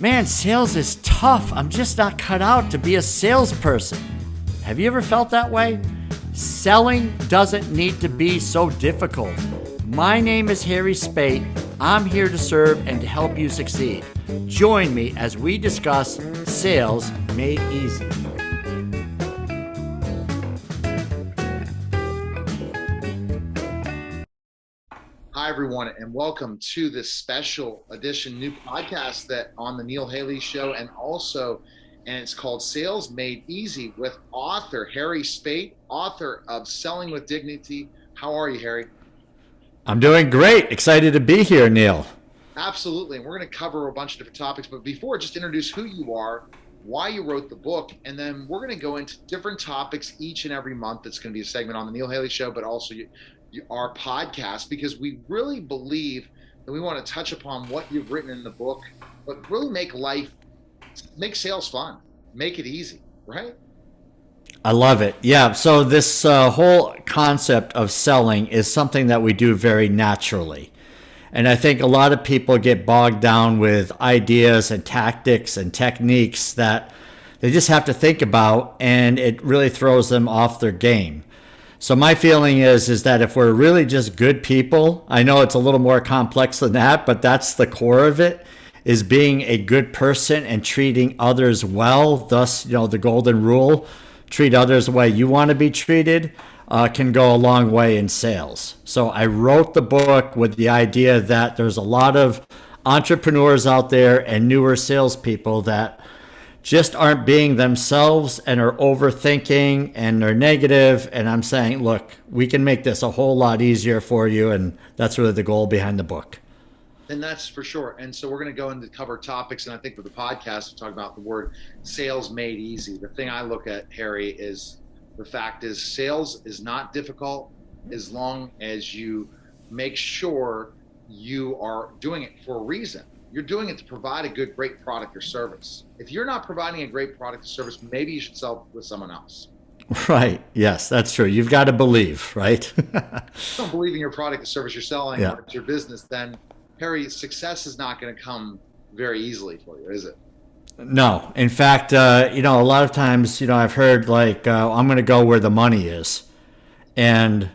Man, sales is tough. I'm just not cut out to be a salesperson. Have you ever felt that way? Selling doesn't need to be so difficult. My name is Harry Spaight. I'm here to serve and to help you succeed. Join me as we discuss sales made easy. Hi, everyone, and welcome to this special edition new podcast that on the Neil Haley Show, and it's called Sales Made Easy with author Harry Spaight, author of Selling with Dignity. How are you, Harry? I'm doing great. Excited to be here, Neil. Absolutely, and we're going to cover a bunch of different topics, but before, just introduce who you are, why you wrote the book, and then we're going to go into different topics each and every month. It's going to be a segment on the Neil Haley Show, but also our podcast, because we really believe that we want to touch upon what you've written in the book, but really make sales fun, make it easy, right? I love it. Yeah. So this whole concept of selling is something that we do very naturally. And I think a lot of people get bogged down with ideas and tactics and techniques that they just have to think about, and it really throws them off their game. So my feeling is that if we're really just good people, I know it's a little more complex than that, but that's the core of it, is being a good person and treating others well. Thus, the golden rule, treat others the way you want to be treated, can go a long way in sales. So I wrote the book with the idea that there's a lot of entrepreneurs out there and newer salespeople that just aren't being themselves and are overthinking and they're negative. And I'm saying, look, we can make this a whole lot easier for you. And that's really the goal behind the book. And that's for sure. And so we're going to go into cover topics. And I think for the podcast, we'll talk about the word sales made easy. The thing I look at, Harry, is the fact is sales is not difficult as long as you make sure you are doing it for a reason. You're doing it to provide a great product or service. If you're not providing a great product or service, maybe you should sell with someone else. Right. Yes, that's true. You've got to believe, right? If you don't believe in your product or service you're selling, Yeah. or it's your business, then, Harry, success is not going to come very easily for you, is it? No. In fact, a lot of times, I've heard I'm going to go where the money is. And,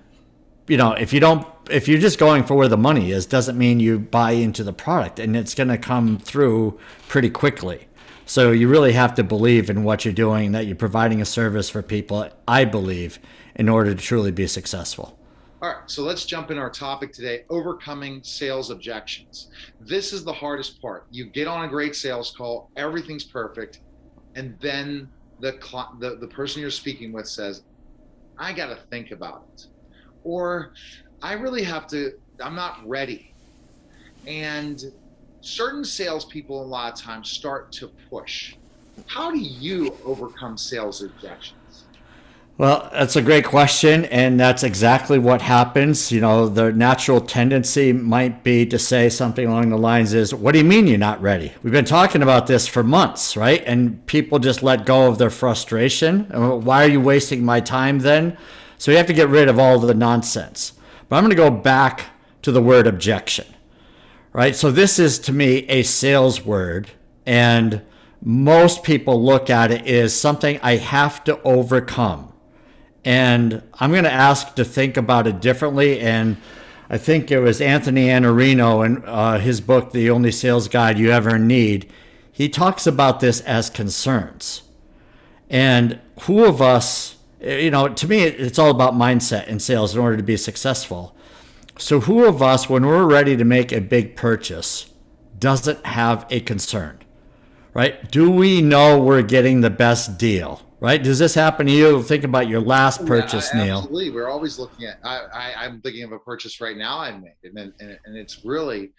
if you're just going for where the money is, doesn't mean you buy into the product, and it's going to come through pretty quickly. So you really have to believe in what you're doing, that you're providing a service for people, I believe, in order to truly be successful. All right, so let's jump in our topic today, overcoming sales objections. This is the hardest part. You get on a great sales call, everything's perfect, and then the person you're speaking with says, I got to think about it. Or I'm not ready. And certain salespeople a lot of times start to push. How do you overcome sales objections? Well, that's a great question, and that's exactly what happens. The natural tendency might be to say something along the lines is, what do you mean you're not ready? We've been talking about this for months, right? And people just let go of their frustration. Why are you wasting my time then? So you have to get rid of all the nonsense. But I'm going to go back to the word objection, right? So this is, to me, a sales word, and most people look at it as something I have to overcome. And I'm going to ask to think about it differently. And I think it was Anthony Iannarino in his book, The Only Sales Guide You Ever Need. He talks about this as concerns. And who of us, to me, it's all about mindset in sales in order to be successful. So who of us, when we're ready to make a big purchase, doesn't have a concern, right? Do we know we're getting the best deal? Right? Does this happen to you? Think about your last purchase, Neil. Absolutely. We're always looking at, I'm thinking of a purchase right now I made. And it's really,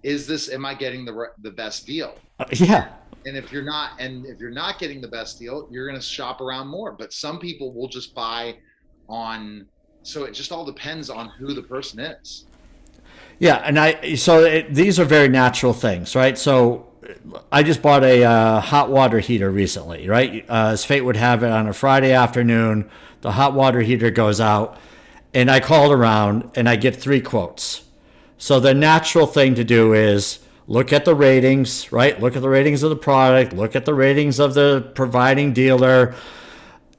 am I getting the best deal? Yeah. And if you're not getting the best deal, you're going to shop around more. But some people will just buy on, so it just all depends on who the person is. Yeah. And these are very natural things, right? So I just bought a hot water heater recently, right? As fate would have it, on a Friday afternoon, the hot water heater goes out, and I called around and I get 3 quotes. So the natural thing to do is look at the ratings, right? Look at the ratings of the product, look at the ratings of the providing dealer.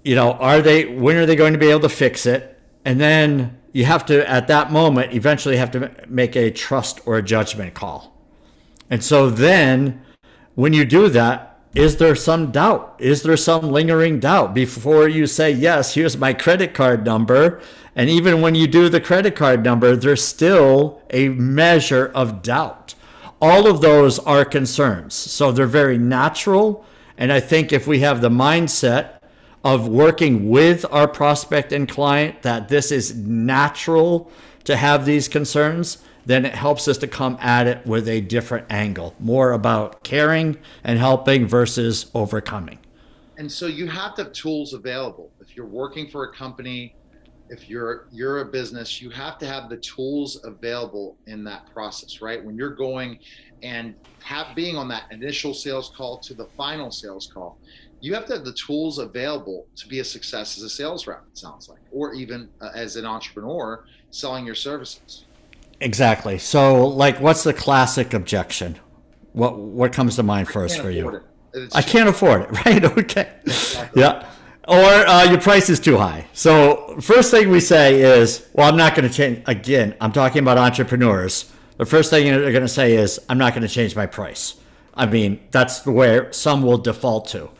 When are they going to be able to fix it? And then you have to, at that moment, eventually have to make a trust or a judgment call. And so then when you do that, is there some doubt? Is there some lingering doubt before you say, yes, here's my credit card number? And even when you do the credit card number, there's still a measure of doubt. All of those are concerns. So they're very natural. And I think if we have the mindset of working with our prospect and client that this is natural to have these concerns, then it helps us to come at it with a different angle, more about caring and helping versus overcoming. And so you have to have tools available. If you're working for a company, if you're a business, you have to have the tools available in that process, right? When you're going and being on that initial sales call to the final sales call, you have to have the tools available to be a success as a sales rep, it sounds like, or even as an entrepreneur selling your services. Exactly. So, like, what's the classic objection? What comes to mind first for you? I can't afford it, right? Okay. Exactly. Yeah. Or your price is too high. So first thing we say is, well, I'm not going to change. Again, I'm talking about entrepreneurs. The first thing they're going to say is, I'm not going to change my price. I mean, that's where some will default to.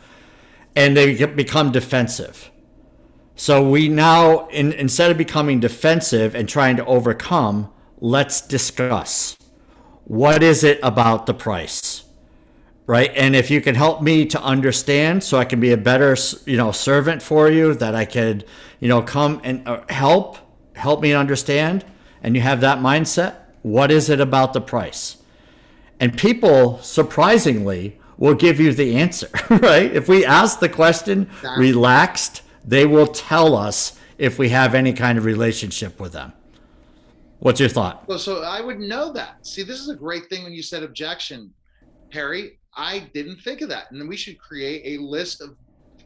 And they become defensive. So we now, instead of becoming defensive and trying to overcome, let's discuss. What is it about the price? Right? And if you can help me to understand so I can be a better, servant for you, that I could, come and help me understand, and you have that mindset, what is it about the price? And people, surprisingly, will give you the answer, right? If we ask the question relaxed, they will tell us if we have any kind of relationship with them. What's your thought? Well, so I would know that. See, this is a great thing when you said objection, Harry. I didn't think of that. And then we should create a list of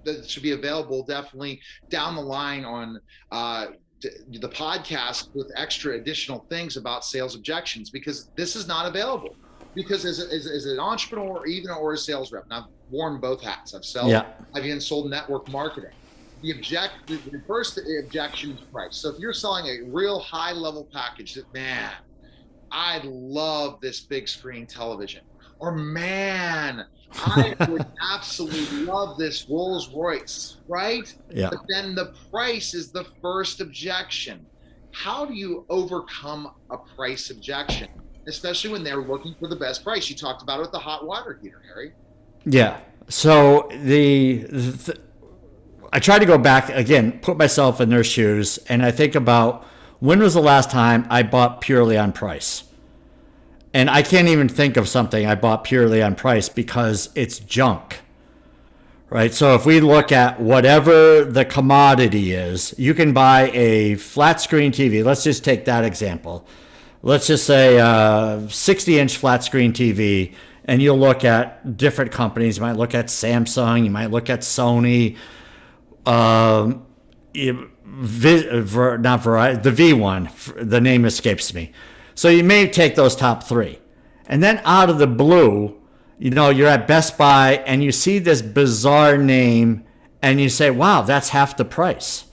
that should be available definitely down the line on the podcast with extra additional things about sales objections, because this is not available. Because as an entrepreneur or a sales rep, and I've worn both hats. I've even sold network marketing. The first objection is price. So if you're selling a real high level package that, man, I love this big screen television, or man, I would absolutely love this Rolls Royce, right? Yeah. But then the price is the first objection. How do you overcome a price objection, especially when they're looking for the best price? You talked about it with the hot water heater, Harry. Yeah. So I try to go back again, put myself in their shoes, and I think about, when was the last time I bought purely on price? And I can't even think of something I bought purely on price because it's junk, right? So if we look at whatever the commodity is, you can buy a flat screen TV. Let's just take that example. Let's just say a 60-inch flat screen TV, and you'll look at different companies. You might look at Samsung, you might look at Sony, not Verizon, the V1, the name escapes me. So you may take those top three. And then out of the blue, you're at Best Buy and you see this bizarre name and you say, wow, that's half the price.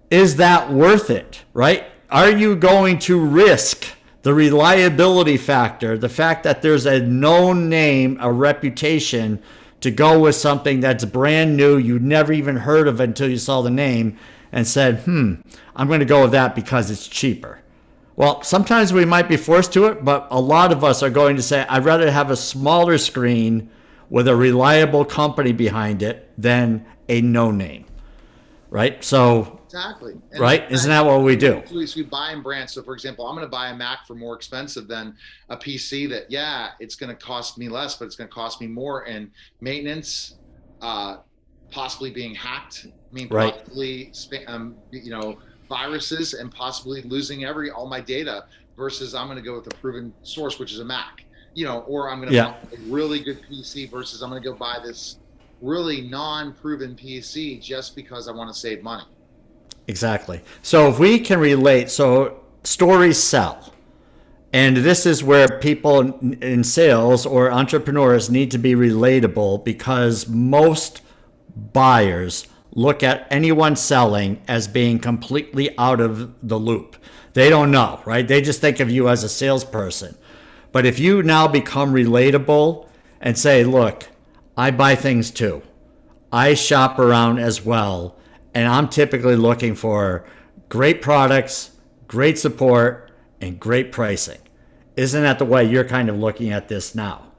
Is that worth it, right? Are you going to risk the reliability factor, the fact that there's a known name, a reputation, to go with something that's brand new, you'd never even heard of it until you saw the name and said, I'm going to go with that because it's cheaper? Well, sometimes we might be forced to it, but a lot of us are going to say, I'd rather have a smaller screen with a reliable company behind it than a no name, right? So, exactly. And right? Isn't that what we do? We buy in brands. So, for example, I'm going to buy a Mac for more expensive than a PC that, it's going to cost me less, but it's going to cost me more in maintenance, possibly being hacked. Possibly, viruses, and possibly losing all my data, versus I'm going to go with a proven source, which is a Mac, or I'm going to buy a really good PC versus I'm going to go buy this really non-proven PC just because I want to save money. Exactly. So if we can relate, so stories sell. And this is where people in sales or entrepreneurs need to be relatable, because most buyers look at anyone selling as being completely out of the loop. They don't know, right? They just think of you as a salesperson. But if you now become relatable and say, look, I buy things too, I shop around as well, and I'm typically looking for great products, great support, and great pricing. Isn't that the way you're kind of looking at this now?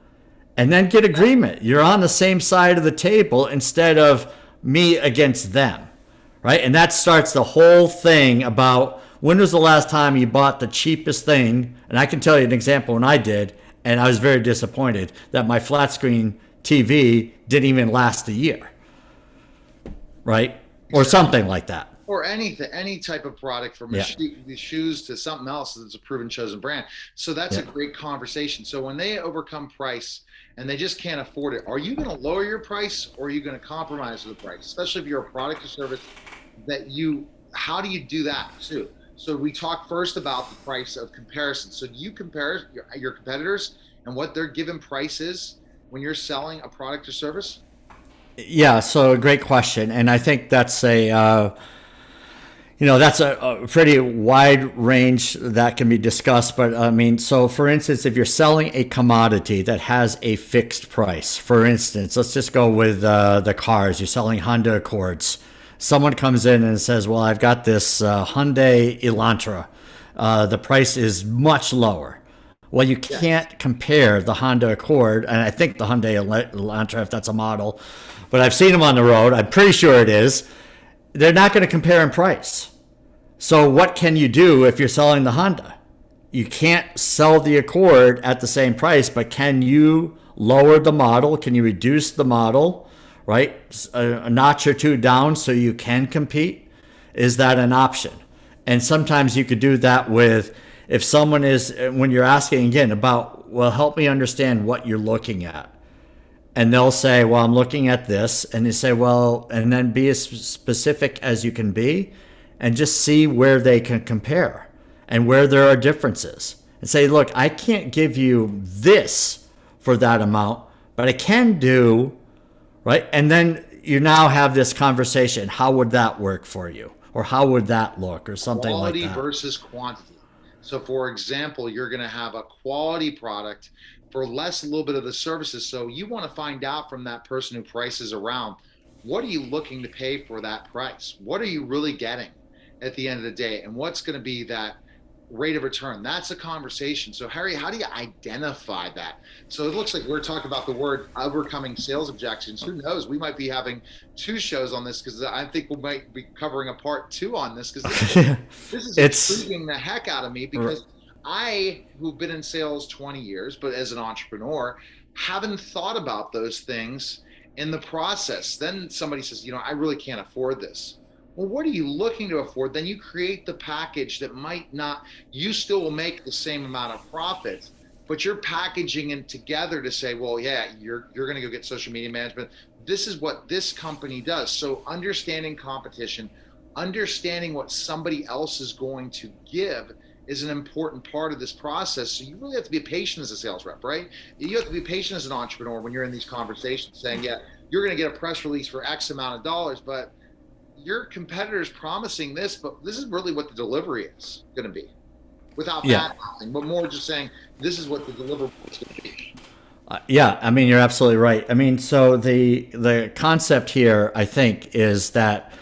And then get agreement. You're on the same side of the table instead of me against them, right? And that starts the whole thing about when was the last time you bought the cheapest thing. And I can tell you an example when I did, and I was very disappointed that my flat screen TV didn't even last a year, right? Or something like that. Or anything, any type of product, from shoes to something else that's a proven chosen brand. So that's a great conversation. So when they overcome price and they just can't afford it, are you going to lower your price, or are you going to compromise the price? Especially if you're a product or service how do you do that too? So we talked first about the price of comparison. So do you compare your competitors and what their given price is when you're selling a product or service? Yeah, so great question. And I think that's that's a pretty wide range that can be discussed. But I mean, so for instance, if you're selling a commodity that has a fixed price, for instance, let's just go with the cars. You're selling Honda Accords. Someone comes in and says, well, I've got this Hyundai Elantra. The price is much lower. Well, you can't compare the Honda Accord, and I think the Hyundai Elantra, if that's a model, but I've seen them on the road. I'm pretty sure it is. They're not going to compare in price. So what can you do if you're selling the Honda? You can't sell the Accord at the same price, but can you lower the model? Can you reduce the model, right? A notch or two down so you can compete? Is that an option? And sometimes you could do that with, if someone is, when you're asking again about, well, help me understand what you're looking at. And they'll say, well, I'm looking at this. And you say, well, and then be as specific as you can be and just see where they can compare and where there are differences. And say, look, I can't give you this for that amount, but I can do, right? And then you now have this conversation. How would that work for you? Or how would that look? Or something like that. Quality versus quantity. So for example, you're going to have a quality product for less, a little bit of the services. So you want to find out from that person who prices around, what are you looking to pay for that price? What are you really getting at the end of the day? And what's going to be that rate of return? That's a conversation. So Harry, how do you identify that? So it looks like we're talking about the word overcoming sales objections. Who knows? We might be having 2 shows on this, because I think we might be covering a part 2 on this, because this is intriguing the heck out of me, because I, who've been in sales 20 years, but as an entrepreneur, haven't thought about those things in the process. Then somebody says, I really can't afford this. Well, what are you looking to afford? Then you create the package that might not, you still will make the same amount of profit, but you're packaging it together to say, well, yeah, you're going to go get social media management. This is what this company does. So understanding competition, understanding what somebody else is going to give is an important part of this process. So you really have to be patient as a sales rep, right? You have to be patient as an entrepreneur when you're in these conversations saying, yeah, you're going to get a press release for X amount of dollars, but your competitor's promising this, but this is really what the delivery is going to be, without that happening, but more just saying, this is what the deliverable is going to be. Yeah, I mean, you're absolutely right. I mean, so the concept here, I think, is that,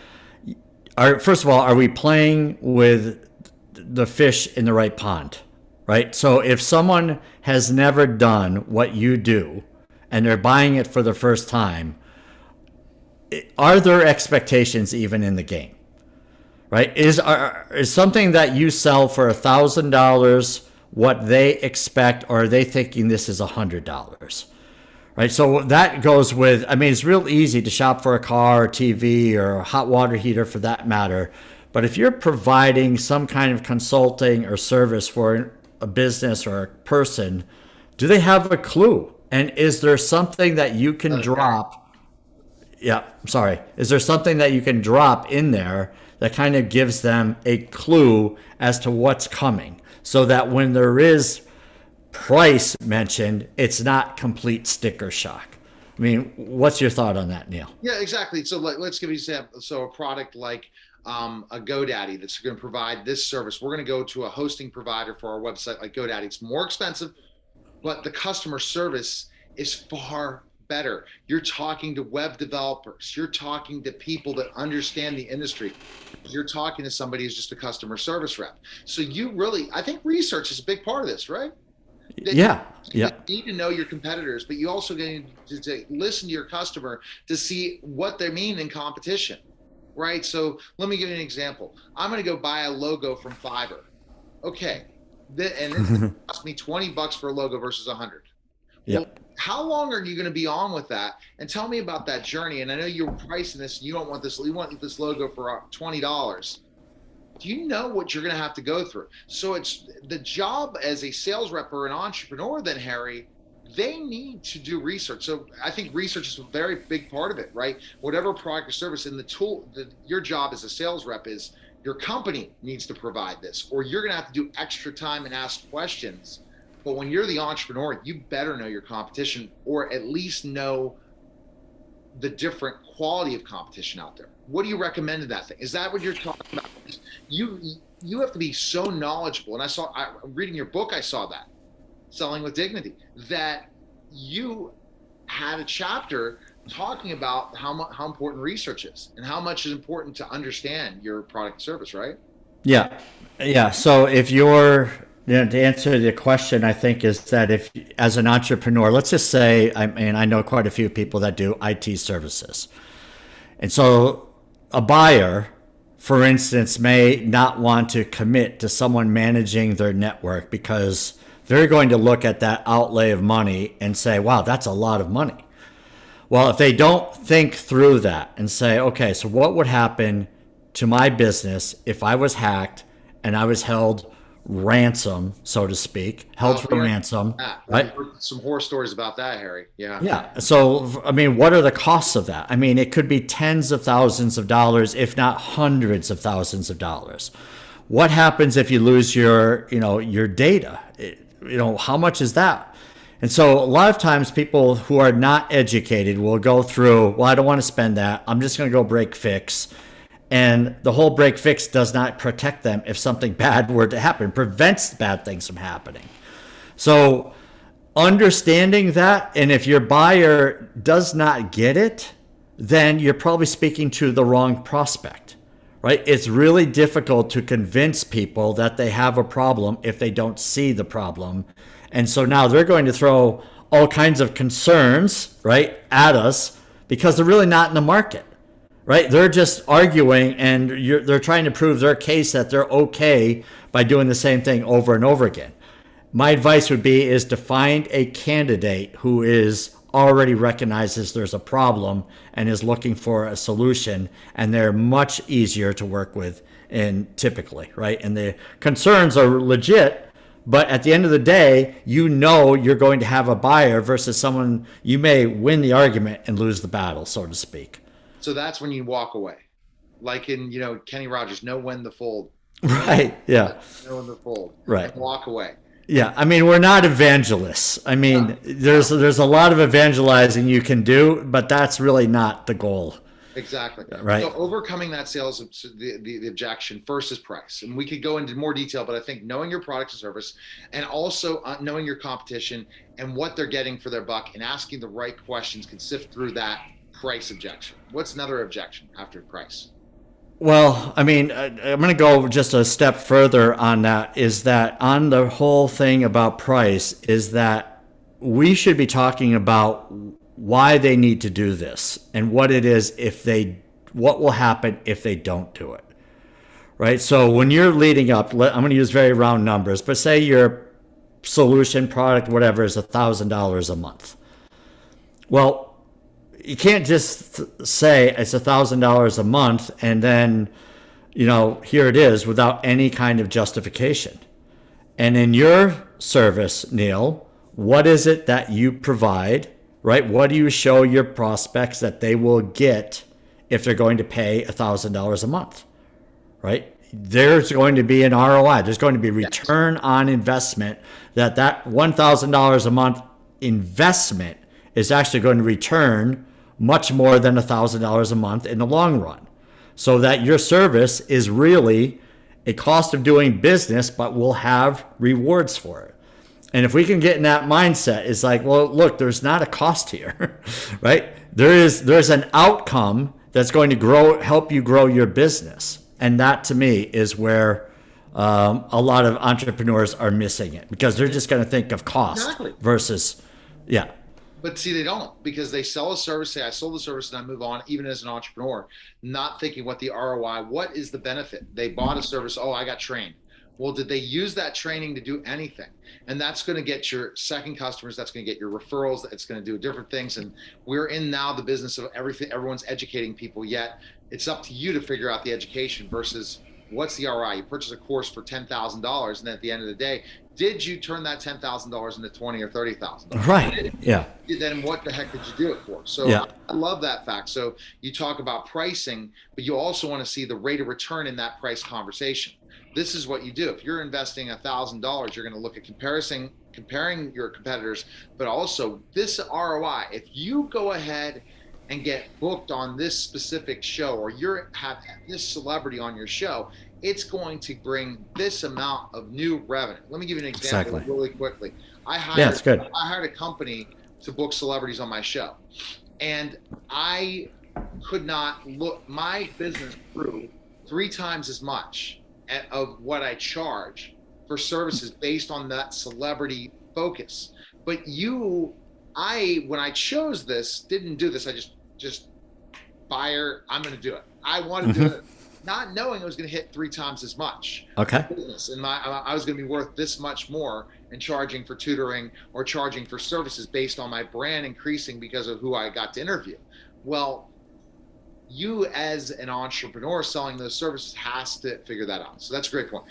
first of all, are we playing with the fish in the right pond, right? So if someone has never done what you do and they're buying it for the first time, are there expectations even in the game, right? Is something that you sell for $1,000 what they expect, or are they thinking this is $100, right? So that goes with, I mean, it's real easy to shop for a car or TV or a hot water heater for that matter. But if you're providing some kind of consulting or service for a business or a person, do they have a clue? And is there something that you can drop? Yeah, sorry. Is there something that you can drop in there that kind of gives them a clue as to what's coming? so that when there is price mentioned, it's not complete sticker shock. I mean, what's your thought on that, Neil? Yeah, exactly. So let's give you an example. So a product like a GoDaddy that's going to provide this service. We're going to go to a hosting provider for our website like GoDaddy. It's more expensive, but the customer service is far better. You're talking to web developers. You're talking to people that understand the industry. You're talking to somebody who's just a customer service rep. So you really, I think research is a big part of this, right? Yeah. You need to know your competitors, but you also need to listen to your customer to see what they mean in competition, right? So let me give you an example. I'm going to go buy a logo from Fiverr. Okay. And it cost me $20 for a logo versus 100. Yeah. Well, how long are you going to be on with that? And tell me about that journey. And I know you're pricing this. You don't want this. You want this logo for $20. Do you know what you're going to have to go through? So it's the job as a sales rep or an entrepreneur then, Harry, they need to do research. So I think research is a very big part of it, right? Whatever product or service in the tool, your job as a sales rep is your company needs to provide this, or you're going to have to do extra time and ask questions. But when you're the entrepreneur, you better know your competition, or at least know the different quality of competition out there. What do you recommend to that thing? Is that what you're talking about? You have to be so knowledgeable. And reading your book, I saw that, Selling with Dignity, that you had a chapter talking about how important research is and how much is important to understand your product and service, right? Yeah. Yeah. So if you're, to answer the question, I think is that if, as an entrepreneur, let's just say, I know quite a few people that do IT services. And so a buyer, for instance, may not want to commit to someone managing their network because they're going to look at that outlay of money and say, wow, that's a lot of money. Well, if they don't think through that and say, okay, so what would happen to my business if I was hacked and I was held ransom, so to speak, held for ransom, right? Some horror stories about that, Harry. Yeah. Yeah. So, I mean, what are the costs of that? I mean, it could be tens of thousands of dollars, if not hundreds of thousands of dollars. What happens if you lose your data? How much is that? And so a lot of times people who are not educated will go through, well, I don't want to spend that. I'm just going to go break fix. And the whole break fix does not protect them if something bad were to happen, prevents bad things from happening. So understanding that, and if your buyer does not get it, then you're probably speaking to the wrong prospect, right? It's really difficult to convince people that they have a problem if they don't see the problem. And so now they're going to throw all kinds of concerns, right, at us because they're really not in the market. Right? They're just arguing and they're trying to prove their case that they're okay by doing the same thing over and over again. My advice would be is to find a candidate who is already recognizes there's a problem and is looking for a solution, and they're much easier to work with typically, right? And the concerns are legit, but at the end of the day, you're going to have a buyer versus someone you may win the argument and lose the battle, so to speak. So that's when you walk away. Like in, Kenny Rogers, know when to fold. Right. Yeah. Know when to fold. Right. And walk away. Yeah. I mean, we're not evangelists. I mean, there's a lot of evangelizing you can do, but that's really not the goal. Exactly. Right. So overcoming that the objection first is price. And we could go into more detail, but I think knowing your product or service and also knowing your competition and what they're getting for their buck and asking the right questions can sift through that price objection. What's another objection after price? Well, I mean, I'm going to go just a step further on that, is that on the whole thing about price is that we should be talking about why they need to do this and what it is what will happen if they don't do it. Right? So when you're leading up, I'm going to use very round numbers, but say your solution, product, whatever, is $1,000 a month. Well, you can't just say it's $1,000 a month and then, here it is without any kind of justification. And in your service, Neil, what is it that you provide, right? What do you show your prospects that they will get if they're going to pay $1,000 a month, right? there's going to be an ROI. There's going to be return on investment, that $1,000 a month investment is actually going to return much more than $1,000 a month in the long run. So that your service is really a cost of doing business, but will have rewards for it. And if we can get in that mindset, it's like, well, look, there's not a cost here, right? There's an outcome that's going to help you grow your business. And that, to me, is where a lot of entrepreneurs are missing it, because they're just going to think of cost versus, yeah. But see, they don't, because they sell a service, say I sold the service and I move on, even as an entrepreneur, not thinking what the ROI, what is the benefit? They bought a service, oh, I got trained. Well, did they use that training to do anything? And that's going to get your second customers. That's going to get your referrals. It's going to do different things. And we're in now the business of everything. Everyone's educating people, yet it's up to you to figure out the education versus what's the ROI. You purchase a course for $10,000, and then at the end of the day, did you turn that $10,000 into $20,000 or $30,000? Right. Yeah. Then what the heck did you do it for? So yeah. I love that fact. So you talk about pricing, but you also want to see the rate of return in that price conversation. This is what you do. If you're investing $1,000, you're going to look at comparing your competitors, but also this ROI. If you go ahead and get booked on this specific show, or have this celebrity on your show, it's going to bring this amount of new revenue. Let me give you an example really quickly. I hired a company to book celebrities on my show, and I could not look. My business grew 3 times as much of what I charge for services based on that celebrity focus. But when I chose this, didn't do this. I just buyer, I'm going to do it. I wanted to do it, not knowing it was going to hit 3 times as much. Okay. Business. And I was going to be worth this much more in charging for tutoring or charging for services based on my brand increasing because of who I got to interview. Well, you as an entrepreneur selling those services has to figure that out. So that's a great point.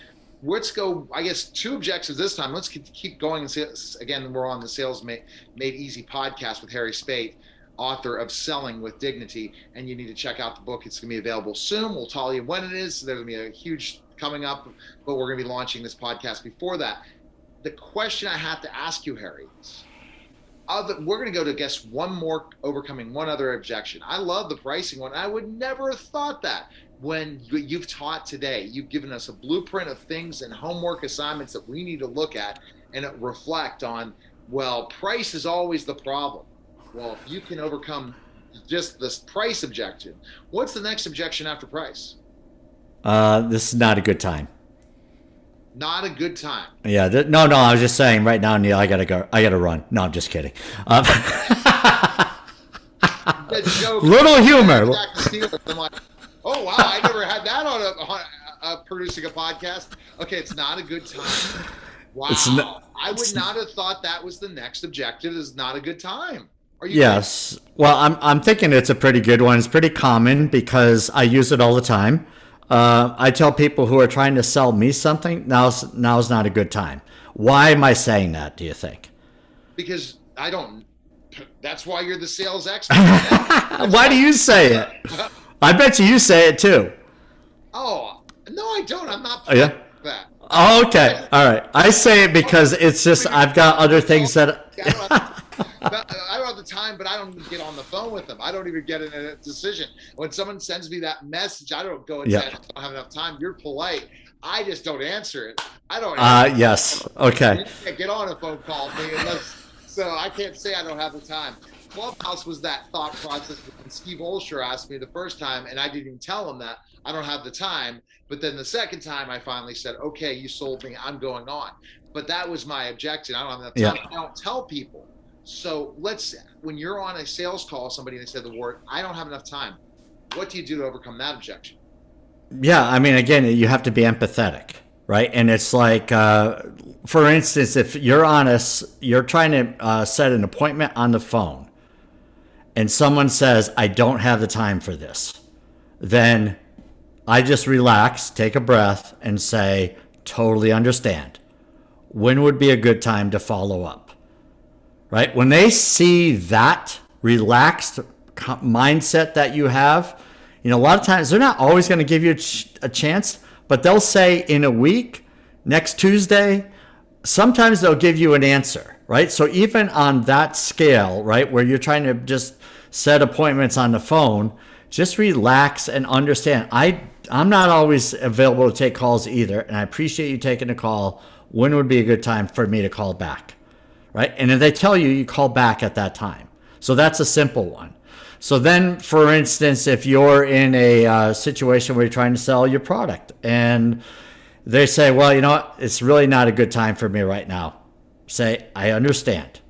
Let's go, I guess, 2 objectives this time. Let's keep going. And again, we're on the Sales Made Easy podcast with Harry Spaight, author of Selling with Dignity. And you need to check out the book. It's going to be available soon. We'll tell you when it is. There's going to be a huge coming up, but we're going to be launching this podcast before that. The question I have to ask you, Harry, is, we're going to go to overcoming one other objection. I love the pricing one. I would never have thought that. When you've taught today, you've given us a blueprint of things and homework assignments that we need to look at and reflect on. Well, price is always the problem. Well, if you can overcome just this price objection, what's the next objection after price? This is not a good time. Not a good time. Yeah. No. I was just saying right now, Neil, I gotta go. I gotta run. No, I'm just kidding. Little humor. I'm like, oh wow, I never had that on producing a podcast. Okay, it's not a good time. Wow, I would not have thought that was the next objective. Is not a good time. Are you? Yes. Kidding? Well, I'm thinking it's a pretty good one. It's pretty common because I use it all the time. I tell people who are trying to sell me something, now's not a good time. Why am I saying that, do you think? Because that's why you're the sales expert. Why do you say it? I bet you say it too. Oh, no, I don't. I'm not that. Oh, okay. All right. I say it because it's just I've got other things that... I don't have the time, but I don't even get on the phone with them. I don't even get in a decision. When someone sends me that message, I don't go and say, I don't have enough time. You're polite. I just don't answer it. I don't answer it. Yes. Okay. You can't get on a phone call with me so I can't say I don't have the time. Clubhouse was that thought process when Steve Olsher asked me the first time, and I didn't even tell him that I don't have the time. But then the second time I finally said, okay, you sold me, I'm going on. But that was my objection. I don't have enough time. I don't tell people. So when you're on a sales call, somebody, they said the word, I don't have enough time. What do you do to overcome that objection? Yeah. I mean, again, you have to be empathetic, right? And it's like, for instance, if you're you're trying to set an appointment on the phone and someone says, I don't have the time for this, then I just relax, take a breath and say, totally understand. When would be a good time to follow up? Right? When they see that relaxed mindset that you have, a lot of times they're not always going to give you a chance, but they'll say in a week, next Tuesday. Sometimes they'll give you an answer, right? So even on that scale, right, where you're trying to just set appointments on the phone, just relax and understand. I'm not always available to take calls either, and I appreciate you taking a call. When would be a good time for me to call back, right? And if they tell you, you call back at that time. So that's a simple one. So then, for instance, if you're in a situation where you're trying to sell your product and they say, well, you know what? It's really not a good time for me right now. Say, I understand,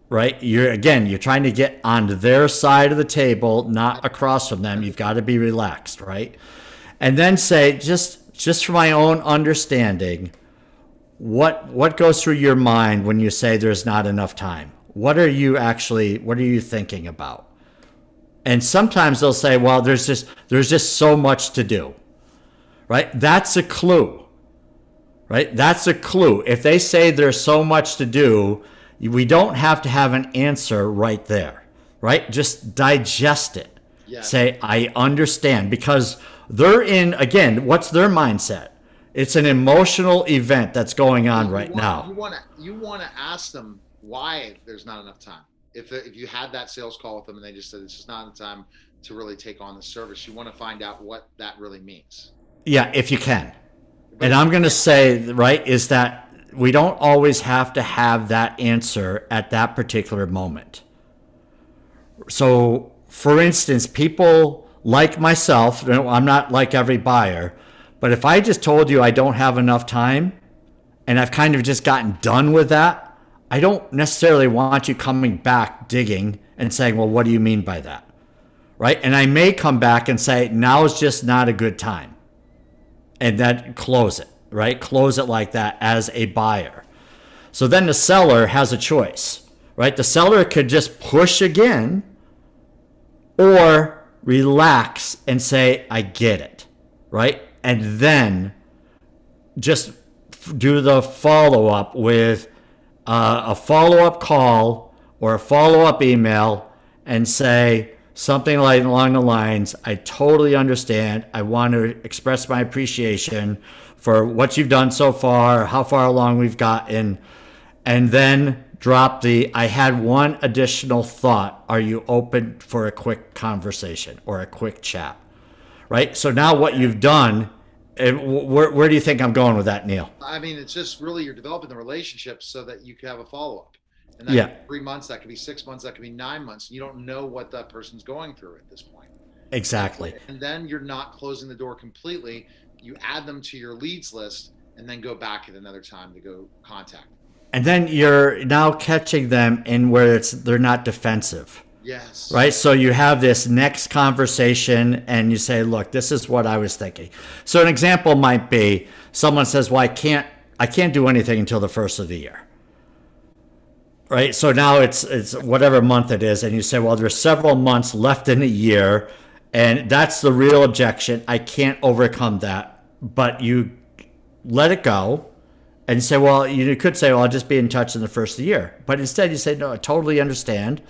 right? You're trying to get on their side of the table, not across from them. You've got to be relaxed, right? And then say, just for my own understanding, what goes through your mind when you say there's not enough time? What are you thinking about? And sometimes they'll say, well, there's just so much to do, right? That's a clue. Right? That's a clue. If they say there's so much to do, we don't have to have an answer right there, right? Just digest it. Yeah. Say, I understand, because they're in, again, what's their mindset? It's an emotional event that's going on now. You want to ask them why there's not enough time. If you had that sales call with them and they just said it's just not enough time to really take on the service, you want to find out what that really means. Yeah, if you can. And I'm going to say, right, is that we don't always have to have that answer at that particular moment. So, for instance, people like myself, I'm not like every buyer, but if I just told you I don't have enough time and I've kind of just gotten done with that, I don't necessarily want you coming back digging and saying, well, what do you mean by that? Right? And I may come back and say, now is just not a good time. And then close it, right? Close it like that as a buyer. So then the seller has a choice, right? The seller could just push again or relax and say, I get it, right? And then just do the follow-up with a follow-up call or a follow-up email and say, something like along the lines, I totally understand. I want to express my appreciation for what you've done so far, how far along we've gotten, and then drop I had one additional thought. Are you open for a quick conversation or a quick chat? Right? So now what you've done, where do you think I'm going with that, Neil? I mean, it's just really you're developing the relationship so that you can have a follow-up. And that could be 3 months, that could be 6 months, that could be 9 months. You don't know what that person's going through at this point. Exactly. And then you're not closing the door completely. You add them to your leads list and then go back at another time to go contact. And then you're now catching them in where they're not defensive. Yes. Right? So you have this next conversation and you say, look, this is what I was thinking. So an example might be someone says, well, I can't do anything until the first of the year. Right. So now it's whatever month it is. And you say, well, there's several months left in a year. And that's the real objection. I can't overcome that. But you let it go and you say, well, you could say, well, I'll just be in touch in the first of the year. But instead you say, no, I totally understand.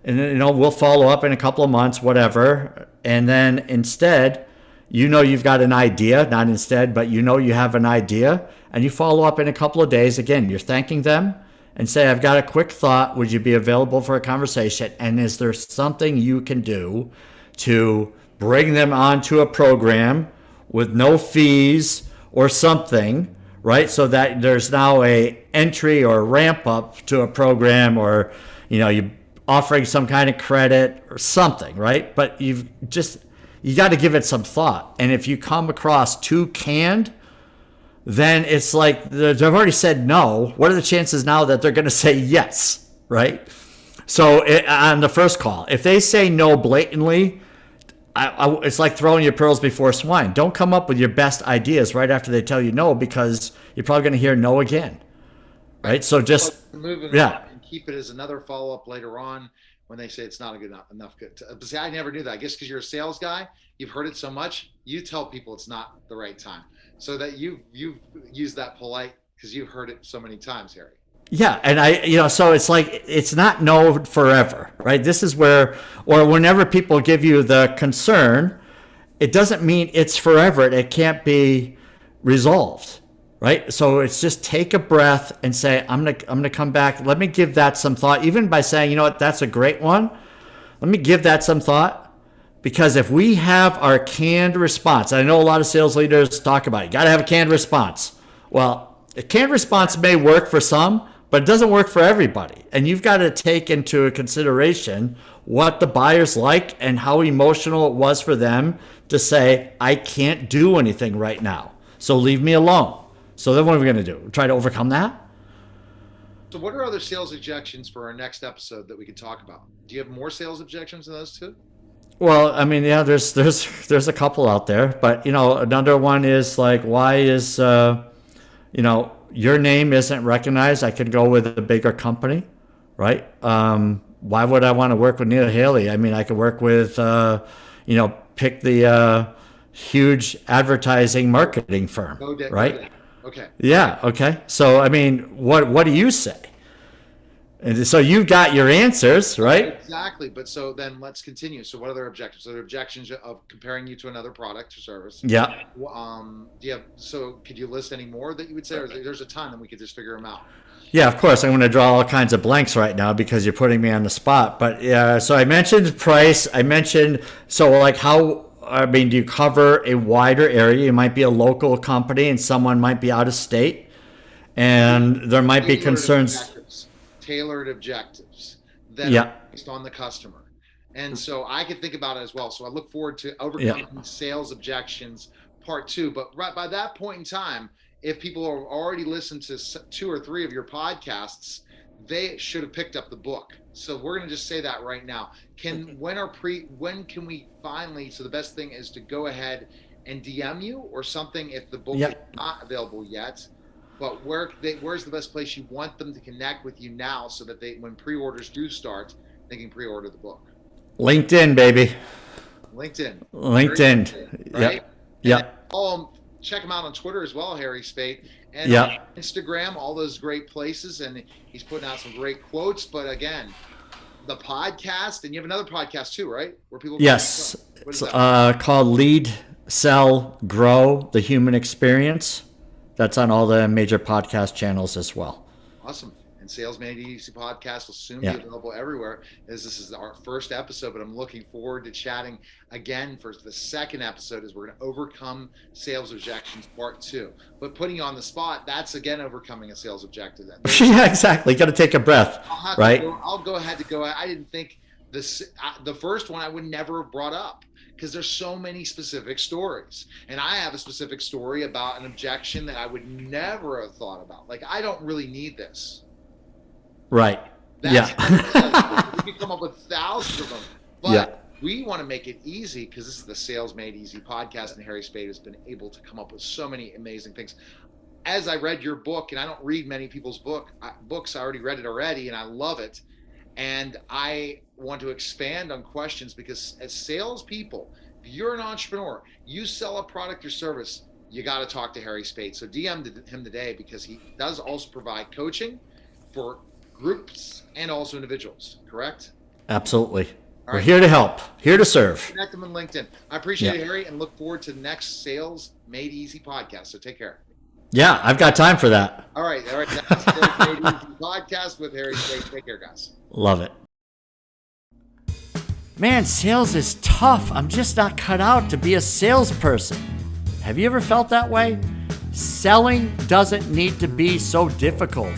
And, we'll follow up in a couple of months, whatever. And then instead, you've got an idea, not instead, but you have an idea. And you follow up in a couple of days. Again, you're thanking them. And say, I've got a quick thought. Would you be available for a conversation? And is there something you can do to bring them onto a program with no fees or something, right? So that there's now a entry or ramp up to a program, or, you offering some kind of credit or something, right? But you got to give it some thought. And if you come across too canned, then it's like they've already said no. What are the chances now that they're going to say yes, right? So on the first call, if they say no blatantly, it's like throwing your pearls before swine. Don't come up with your best ideas right after they tell you no, because you're probably going to hear no again, right? So just move it on and keep it as another follow-up later on when they say it's not a good enough. But see, I never knew that. I guess because you're a sales guy, you've heard it so much, you tell people it's not the right time. So that you've used that polite because you've heard it so many times, Harry. Yeah, and so it's like, it's not no forever, right? This is where, or whenever people give you the concern, it doesn't mean it's forever. It can't be, resolved, right? So it's just take a breath and say, I'm gonna come back. Let me give that some thought, even by saying, you know what, that's a great one. Let me give that some thought. Because if we have our canned response, I know a lot of sales leaders talk about, you got to have a canned response. Well, a canned response may work for some, but it doesn't work for everybody. And you've got to take into consideration what the buyer's like and how emotional it was for them to say, I can't do anything right now, so leave me alone. So then what are we going to do? Try to overcome that? So what are other sales objections for our next episode that we can talk about? Do you have more sales objections than those two? Well, I mean, yeah, there's a couple out there, but another one is like, why is your name isn't recognized? I could go with a bigger company, right? Why would I want to work with Neil Haley? I mean, I could work with pick the huge advertising marketing firm, right? Okay. Yeah. Okay. So I mean, what do you say? And so you've got your answers, right? Exactly. But so then let's continue. So what are their objections? So there are objections of comparing you to another product or service. Yeah. So could you list any more that you would say, or there's a ton and we could just figure them out? Yeah, of course. I'm going to draw all kinds of blanks right now because you're putting me on the spot. But yeah, so I mentioned price. Do you cover a wider area? You might be a local company and someone might be out of state. And there might be concerns. Tailored objectives that are based on the customer. And so I could think about it as well. So I look forward to overcoming sales objections part 2. But right by that point in time, if people have already listened to 2 or 3 of your podcasts, they should have picked up the book. So we're going to just say that right now. When can we finally, so the best thing is to go ahead and DM you or something if the book is not available yet. But where's the best place you want them to connect with you now so that when pre-orders do start, they can pre-order the book? LinkedIn, baby. LinkedIn. Right? Yeah. Check him out on Twitter as well, Harry Spaight. And Instagram, all those great places. And he's putting out some great quotes. But again, the podcast, and you have another podcast too, right? Where people Yes. What is that? Called Lead, Sell, Grow, the Human Experience. That's on all the major podcast channels as well. Awesome. And Sales Made Easy podcast will soon be available everywhere, as this is our first episode, but I'm looking forward to chatting again for the second episode as we're going to overcome sales objections part 2. But putting you on the spot, that's again overcoming a sales objective. Yeah, exactly. Got to take a breath, right? I'll go ahead to go. I didn't think the first one I would never have brought up, because there's so many specific stories. And I have a specific story about an objection that I would never have thought about. Like, I don't really need this. Right. We could come up with thousands of them. But we want to make it easy, because this is the Sales Made Easy podcast, and Harry Spaight has been able to come up with so many amazing things. As I read your book, and I don't read many people's books, I already read it already, and I love it. And I want to expand on questions, because as salespeople, if you're an entrepreneur, you sell a product or service, you got to talk to Harry Spaight. So DM him today, because he does also provide coaching for groups and also individuals, correct? Absolutely. We're here to help, here to serve. Connect them on LinkedIn. I appreciate it, Harry, and look forward to the next Sales Made Easy podcast. So take care. Yeah, I've got time for that. All right. That's Sales Made Easy podcast with Harry Spaight. Take care, guys. Love it. Man, sales is tough. I'm just not cut out to be a salesperson. Have you ever felt that way? Selling doesn't need to be so difficult.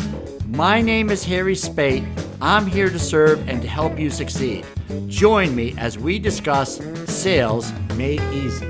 My name is Harry Spaight. I'm here to serve and to help you succeed. Join me as we discuss Sales Made Easy.